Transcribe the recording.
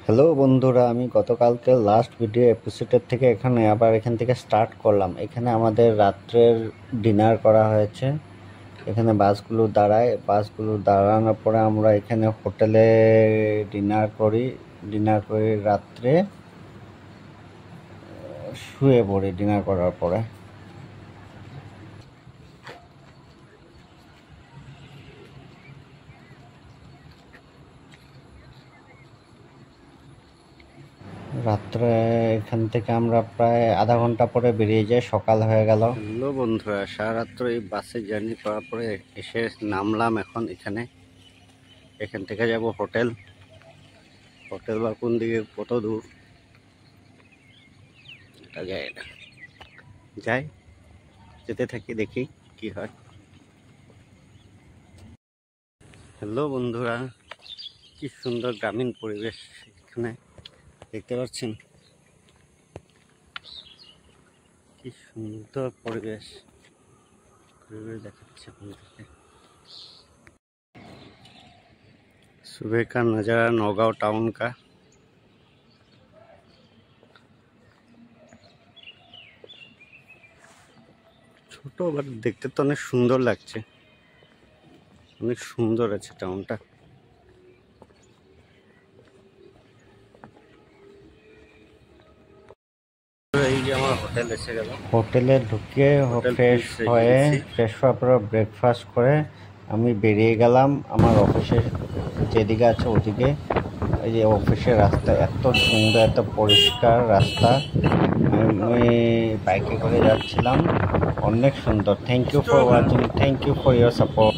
Hello বন্ধুরা, আমি গতকালকে লাস্ট ভিডিও এপিসোডের থেকে এখান থেকে স্টার্ট করলাম। এখানে আমাদের রাত্রের ডিনার করা হয়েছে। এখানে বাসগুলো দাঁড়ায়, বাসগুলো দাঁড়ানোর পরে আমরা এখানে হোটেলে ডিনার করে রাত্রে শুয়ে পড়ি ডিনার করার পরে। রাত্রে এখান থেকে আমরা প্রায় আধা ঘন্টা পরে বেরিয়ে যাই, সকাল হয়ে গেল। হ্যালো বন্ধুরা, সারারাত্র এই বাসে জার্নি করার পরে এসে নামলাম এখন এখান থেকে যাব হোটেল বা কোন দিকে, কত দূর এটা যায় না, যেতে থাকি, দেখি কি হয়। হ্যালো বন্ধুরা, কি সুন্দর গ্রামীণ পরিবেশ এখানে দেখতে পাচ্ছেন, কি সুন্দর পরিবেশ দেখাচ্ছে আপনাদেরকে। सुबह का नज़ारा नौगांव टाउन का। ছোট বাট দেখতে তো অনেক সুন্দর লাগছে, অনেক সুন্দর আছে টাউনটা। এই যে আমার হোটেল এসে গেল, হোটেলে ঢুকে ফ্রেশ হওয়ার পর ব্রেকফাস্ট করে আমি বেরিয়ে গেলাম আমার অফিসের যেদিকে আছে ওদিকে। এই যে অফিসের রাস্তা এত সুন্দর, এত পরিষ্কার রাস্তা। আমি বাইকে করে যাচ্ছিলাম, অনেক সুন্দর। Thank you for watching, thank you for your support.